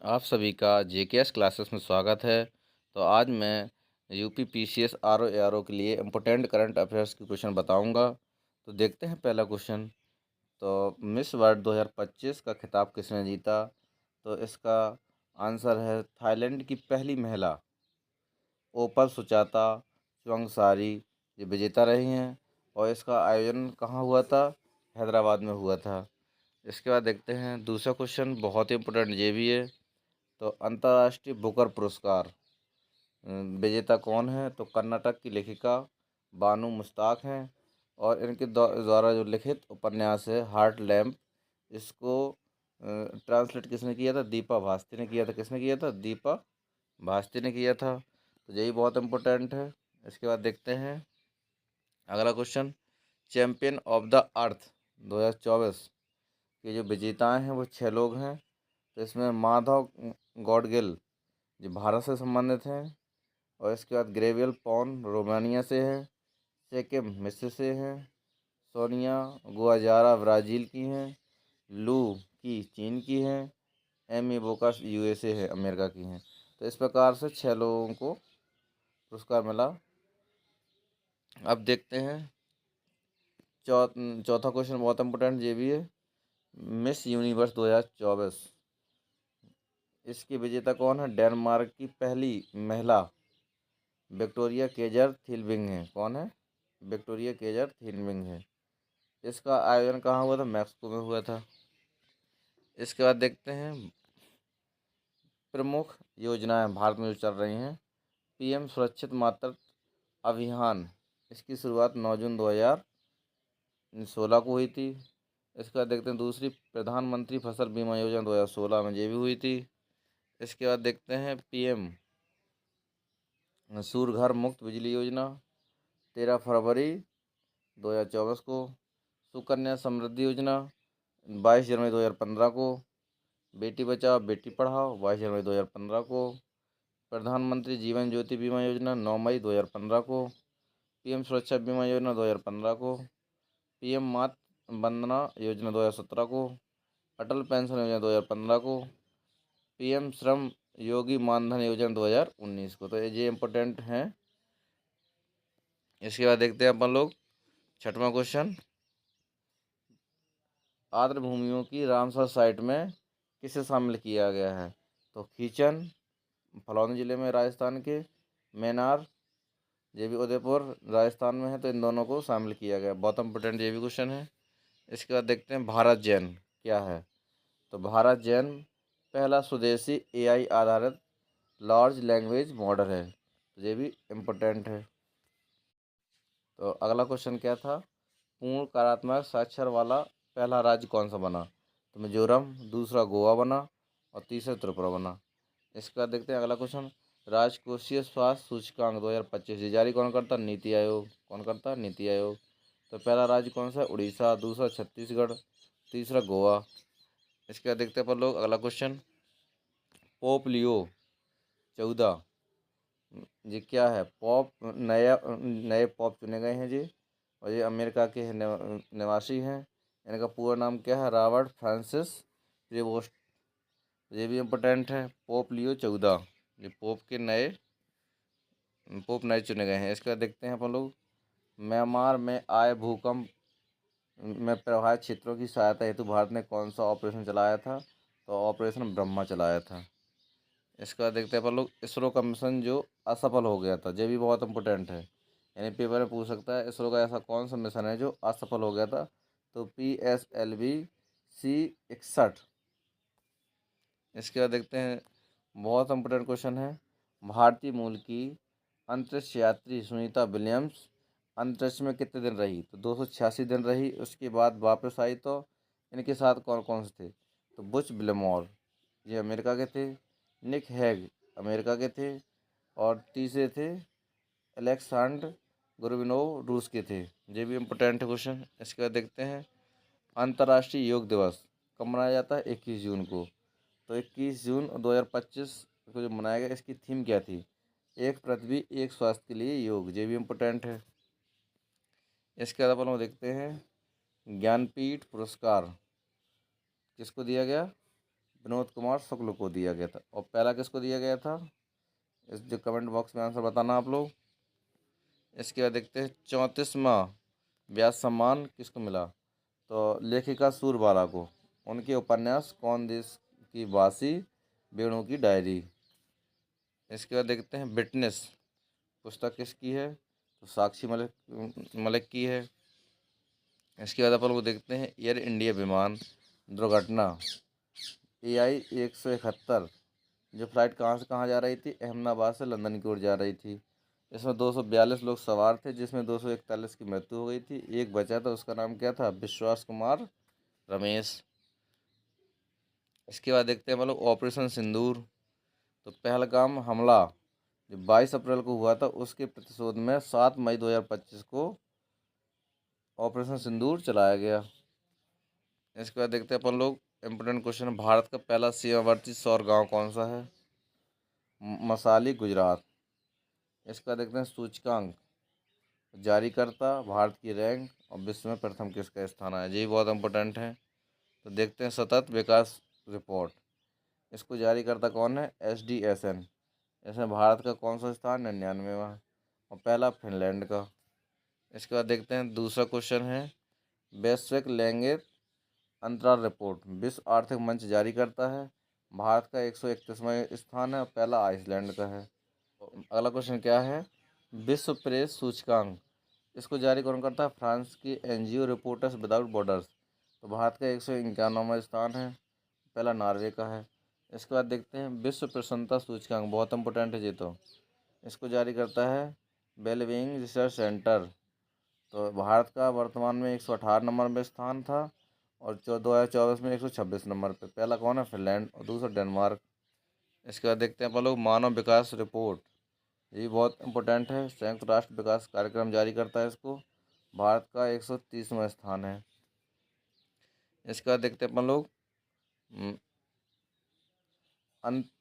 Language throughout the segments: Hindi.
आप सभी का जेकेएस क्लासेस में स्वागत है। तो आज मैं यूपी पीसीएस आरओ एआरओ के लिए इम्पोर्टेंट करंट अफेयर्स की क्वेश्चन बताऊंगा। तो देखते हैं पहला क्वेश्चन। तो मिस वर्ल्ड 2025 का खिताब किसने जीता? तो इसका आंसर है थाईलैंड की पहली महिला ओपल सुचाता चुंगसारी, ये विजेता रही हैं। और इसका आयोजन कहाँ हुआ था? हैदराबाद में हुआ था। इसके बाद देखते हैं दूसरा क्वेश्चन, बहुत ही इम्पोर्टेंट ये भी है। तो अंतर्राष्ट्रीय बुकर पुरस्कार विजेता कौन है? तो कर्नाटक की लेखिका बानू मुश्ताक हैं। और इनके द्वारा जो लिखित उपन्यास है हार्ट लैम्प, इसको ट्रांसलेट किसने किया था? दीपा भास्ती ने किया था। किसने किया था? दीपा भास्ती ने किया था। तो यही बहुत इम्पोर्टेंट है। इसके बाद देखते हैं अगला question, champion of the earth 2024 के जो विजेताएं हैं वो 6 लोग हैं। तो इसमें माधव गॉडगिल जो भारत से संबंधित हैं। और इसके बाद ग्रेवियल पॉन रोमानिया से है। सेकेम मिस्र से हैं। सोनिया गुआजारा ब्राज़ील की हैं। लू की चीन की हैं। एमी बोकास यूएसए है, अमेरिका की हैं। तो इस प्रकार से 6 लोगों को पुरस्कार मिला। अब देखते हैं चौथा क्वेश्चन, बहुत इंपॉर्टेंट ये भी है। मिस यूनिवर्स 2024, इसकी विजेता कौन है? डेनमार्क की पहली महिला विक्टोरिया केजर थिलबिंग है। कौन है? विक्टोरिया केजर थिलबिंग है। इसका आयोजन कहाँ हुआ था? मैक्सिको में हुआ था। इसके बाद देखते हैं प्रमुख योजनाएं भारत में जो चल रही हैं। पीएम सुरक्षित मातृत्व अभियान, इसकी शुरुआत 9 जून 2016 को हुई थी। इसके बाद देखते हैं दूसरी प्रधानमंत्री फसल बीमा योजना 2016 में ये भी हुई थी। इसके बाद देखते हैं पीएम सूर्य घर मुक्त बिजली योजना 13 फरवरी 2024 को। सुकन्या समृद्धि योजना 22 जनवरी 2015 को। बेटी बचाओ बेटी पढ़ाओ 22 जनवरी 2015 को। प्रधानमंत्री जीवन ज्योति बीमा योजना 9 मई 2015 को। पीएम सुरक्षा बीमा योजना 2015 को। पीएम मातृ वंदना योजना 2017 को। अटल पेंशन योजना 2015 को। पीएम श्रम योगी मानधन योजना 2019 को। तो ये इम्पोर्टेंट हैं। इसके बाद देखते हैं अपन लोग छठवां क्वेश्चन, आर्द्र भूमियों की रामसर साइट में किसे शामिल किया गया है? तो खीचन फलौनी ज़िले में राजस्थान के, मैनार ये भी उदयपुर राजस्थान में है। तो इन दोनों को शामिल किया गया। बहुत इंपॉर्टेंट ये भी क्वेश्चन है। इसके बाद देखते हैं भारत जैन क्या है? तो भारत जैन पहला स्वदेशी एआई आधारित लार्ज लैंग्वेज मॉडल है। तो ये भी इम्पोर्टेंट है। तो अगला क्वेश्चन क्या था? पूर्ण कार्यात्मक साक्षर वाला पहला राज्य कौन सा बना? तो मिजोरम, दूसरा गोवा बना और तीसरा त्रिपुरा बना। इसका देखते हैं अगला क्वेश्चन, राजकोषीय स्वास्थ्य सूचकांक 2025 ये जारी कौन करता? नीति आयोग। कौन करता? नीति आयोग। तो पहला राज्य कौन सा है? उड़ीसा, दूसरा छत्तीसगढ़, तीसरा गोवा। इसके बाद देखते हैं अपन लोग अगला क्वेश्चन, पोप लियो 14 ये क्या है? पॉप नए पॉप चुने गए हैं जी। और ये अमेरिका के निवासी हैं। इनका पूरा नाम क्या है? Robert Francis Prevost. ये भी इम्पोर्टेंट है। पोप लियो 14 ये पोप नए चुने गए हैं। इसके बाद देखते हैं अपन लोग म्यांमार में आए भूकंप में प्रभावित क्षेत्रों की सहायता हेतु भारत ने कौन सा ऑपरेशन चलाया था? तो ऑपरेशन ब्रह्मा चलाया था। इसके बाद देखते हैं अपन लोग इसरो का मिशन जो असफल हो गया था, ये भी बहुत इंपॉर्टेंट है। यानी पेपर में पूछ सकता है इसरो का ऐसा कौन सा मिशन है जो असफल हो गया था? तो PSLV-C61। इसके बाद देखते हैं बहुत इंपॉर्टेंट क्वेश्चन है, भारतीय मूल की अंतरिक्ष यात्री सुनीता विलियम्स अंतरिक्ष में कितने दिन रही? तो 286 दिन रही। उसके बाद वापस आई। तो इनके साथ कौन कौन से थे? तो बुच विलियमोर ये अमेरिका के थे। निक हैग अमेरिका के थे। और तीसरे थे अलेक्सांडर गुरबिनोव रूस के थे। ये भी इम्पोर्टेंट है क्वेश्चन। इसके बाद देखते हैं अंतर्राष्ट्रीय योग दिवस कब मनाया जाता है? 21 जून को। तो 21 जून 2025 को जो मनाया गया, इसकी थीम क्या थी? एक पृथ्वी एक स्वास्थ्य के लिए योग। ये भी इम्पोर्टेंट है। इसके बाद अपन लोग देखते हैं ज्ञानपीठ पुरस्कार किसको दिया गया? विनोद कुमार शुक्ल को दिया गया था। और पहला किसको दिया गया था, इस जो कमेंट बॉक्स में आंसर बताना आप लोग। इसके बाद देखते हैं 34वां व्यास सम्मान किसको मिला, तो लेखिका सूरबाला को। उनके उपन्यास कौन देश की वासी, वेणु की डायरी। इसके बाद देखते हैं विटनेस पुस्तक किसकी है, तो साक्षी मलिक मलिक की है। इसके बाद अपन लोग देखते हैं एयर इंडिया विमान दुर्घटना AI-171, जो फ्लाइट कहाँ से कहाँ जा रही थी, अहमदाबाद से लंदन की ओर जा रही थी। इसमें 242 लोग सवार थे, जिसमें 241 की मृत्यु हो गई थी, एक बचा था, उसका नाम क्या था, विश्वास कुमार रमेश। इसके बाद देखते हैं हम लोग ऑपरेशन सिंदूर। तो पहलगाम हमला जो 22 अप्रैल को हुआ था, उसके प्रतिशोध में 7 मई 2025 को ऑपरेशन सिंदूर चलाया गया। इसके बाद देखते हैं अपन लोग इम्पोर्टेंट क्वेश्चन, भारत का पहला सीमावर्ती सौर गांव कौन सा है, मसाली गुजरात। इसका देखते हैं सूचकांक जारीकर्ता, भारत की रैंक और विश्व में प्रथम किसका स्थान है, ये भी बहुत इंपॉर्टेंट है। तो देखते हैं सतत विकास रिपोर्ट, इसको जारी करता कौन है, SDSN। इसमें भारत का कौन सा स्थान, 99वां, और पहला फिनलैंड का। इसके बाद देखते हैं दूसरा क्वेश्चन है, वैश्विक लैंगिक अंतराल रिपोर्ट विश्व आर्थिक मंच जारी करता है, भारत का 131वां स्थान है और पहला आइसलैंड का है। अगला क्वेश्चन क्या है, विश्व प्रेस सूचकांक, इसको जारी कौन करता है, फ्रांस की NGO रिपोर्टर्स विदाउट बॉर्डर्स। तो भारत का 151वां स्थान है, पहला नॉर्वे का है। इसके बाद देखते हैं विश्व प्रसन्नता सूचकांक, बहुत इंपॉर्टेंट है ये तो, इसको जारी करता है वेलबींग रिसर्च सेंटर। तो भारत का वर्तमान में 118 नंबर पे स्थान था और 2024 में 126 नंबर पे। पहला कौन है, फिनलैंड, और दूसरा डेनमार्क। इसके बाद देखते हैं अपन लोग मानव विकास रिपोर्ट, ये भी बहुत इंपॉर्टेंट है, संयुक्त राष्ट्र विकास कार्यक्रम जारी करता है इसको, भारत का 130वां स्थान है। इसके बाद देखते हैं अपन लोग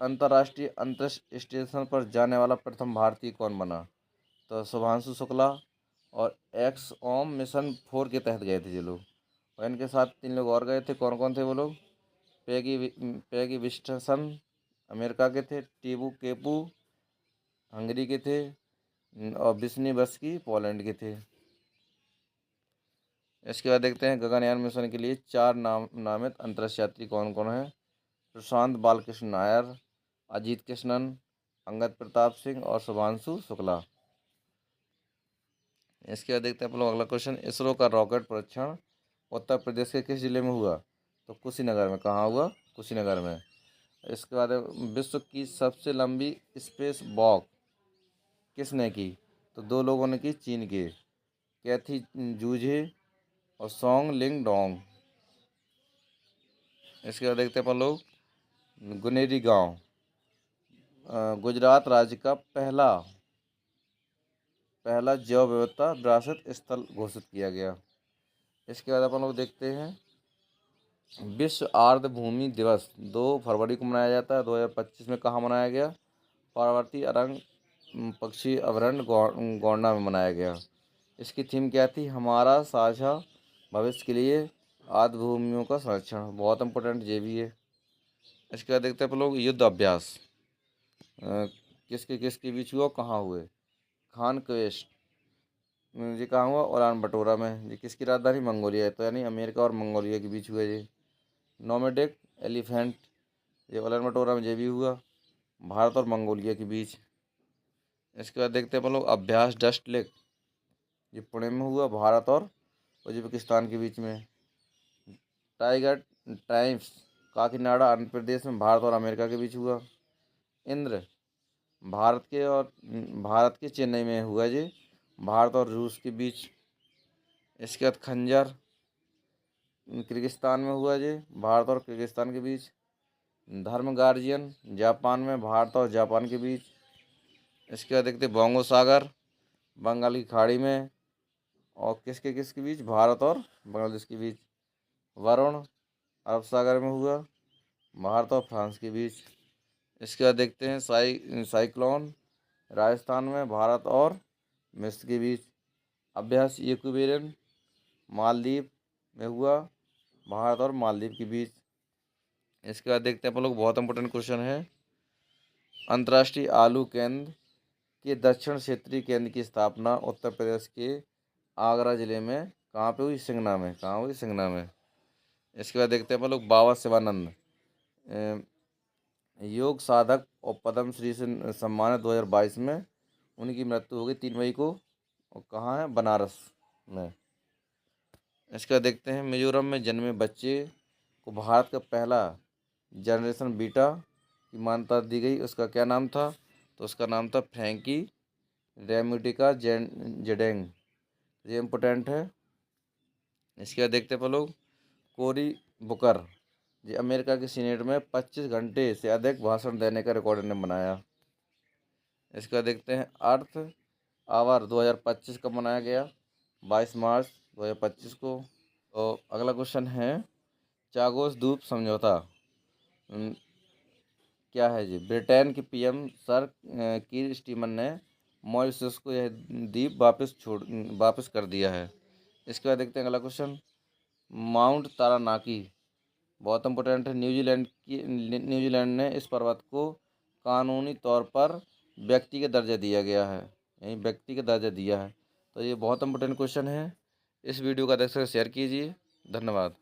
अंतर्राष्ट्रीय अंतरिक्ष स्टेशन पर जाने वाला प्रथम भारतीय कौन बना, तो शुभांशु शुक्ला। और XOM मिशन 4 के तहत गए थे ये लोग, और इनके साथ 3 लोग और गए थे, कौन कौन थे वो लोग, पैगी विस्टसन अमेरिका के थे, टीबू केपू हंगरी के थे, और बिस्नी बस्की पोलैंड के थे। इसके बाद देखते हैं गगनयान मिशन के लिए 4 नामित अंतरिक्ष यात्री कौन कौन है, प्रशांत बालकृष्ण नायर, अजीत कृष्णन, अंगद प्रताप सिंह और शुभांशु शुक्ला। इसके बाद देखते हैं आप लोग अगला क्वेश्चन, इसरो का रॉकेट परीक्षण उत्तर प्रदेश के किस जिले में हुआ, तो कुशीनगर में। कहाँ हुआ, कुशीनगर में। इसके बाद विश्व की सबसे लंबी स्पेस वॉक किसने की, तो 2 लोगों ने की, चीन के कैथी जूझे और सोंग लिंग डोंग। इसके बाद देखते हैं अपन लोग गुनेरी गांव गुजरात राज्य का पहला जैव विविधता विरासत स्थल घोषित किया गया। इसके बाद अपन लोग देखते हैं विश्व आर्द्र भूमि दिवस 2 फरवरी को मनाया जाता है, 2025 में कहाँ मनाया गया, पार्वती अरंग पक्षी अभयारण्य गोंडा में मनाया गया। इसकी थीम क्या थी, हमारा साझा भविष्य के लिए आर्द्र भूमियों का संरक्षण, बहुत इंपॉर्टेंट ये भी है। इसके बाद देखते हैं अपन लोग युद्ध अभ्यास किसके किसके बीच हुआ, कहाँ हुए, खान क्वेस्ट ये कहाँ हुआ, उलान बटोरा में। ये किसकी राजधानी, मंगोलिया है, तो यानी अमेरिका और मंगोलिया के बीच हुआ ये। नोमेडिक एलिफेंट, ये उलान बटोरा में ये भी हुआ, भारत और मंगोलिया के बीच। इसके बाद देखते हैं अपन लोग अभ्यास डस्ट लेक, ये पुणे में हुआ, भारत और उज्बेकिस्तान के बीच में। टाइगर टाइम्स काकीनाडा आंध्र प्रदेश में, भारत और अमेरिका के बीच हुआ। इंद्र भारत के चेन्नई में हुआ ये, भारत और रूस के बीच। इसके बाद खंजर किर्गिस्तान में हुआ ये, भारत और किर्गिस्तान के बीच। धर्म गार्जियन जापान में, भारत और जापान के बीच। इसके बाद देखते बोंगो सागर बंगाल की खाड़ी में, और किसके किसके बीच, भारत और बांग्लादेश के बीच। वरुण अरब सागर में हुआ, भारत और फ्रांस के बीच। इसके बाद देखते हैं साइक्लोन राजस्थान में, भारत और मिस्र के बीच। अभ्यास यूक्रेन मालदीव में हुआ, भारत और मालदीव के बीच। इसके बाद देखते हैं अपन लोग, बहुत इंपॉर्टेंट क्वेश्चन है। अंतर्राष्ट्रीय आलू केंद्र के दक्षिण क्षेत्रीय केंद्र की स्थापना उत्तर प्रदेश के आगरा जिले में कहाँ पे हुई? सिंगना में। कहाँ हुई? सिंगना में। इसके बाद देखते हैं अपन लोग, बाबा शिवानंद योग साधक और पद्मश्री से सम्मानित 2022 में। उनकी मृत्यु हो गई 3 मई को, और कहाँ है? बनारस में। इसका देखते हैं, मिजोरम में जन्मे बच्चे को भारत का पहला जनरेशन बीटा की मान्यता दी गई, उसका क्या नाम था? तो उसका नाम था फ्रैंकी रेम्यूटिका जेडेंग। ये इम्पोर्टेंट है। इसके बाद देखते हैं अपन लोग, कोरी बुकर जी अमेरिका के सीनेट में 25 घंटे से अधिक भाषण देने का रिकॉर्ड ने बनाया। इसका देखते हैं, अर्थ आवर 2025 कब मनाया गया? 22 मार्च 2025 को। तो अगला क्वेश्चन है, चागोस द्वीप समझौता क्या है जी? ब्रिटेन के पीएम सर कीर स्टीमर ने मॉरिशस को यह द्वीप वापस कर दिया है। इसके बाद देखते हैं अगला क्वेश्चन, माउंट तारानाकी बहुत इंपॉर्टेंट है। न्यूजीलैंड ने इस पर्वत को कानूनी तौर पर व्यक्ति का दर्जा दिया गया है, यही व्यक्ति का दर्जा दिया है। तो ये बहुत इंपॉर्टेंट क्वेश्चन है। इस वीडियो का देख सकते शेयर कीजिए। धन्यवाद।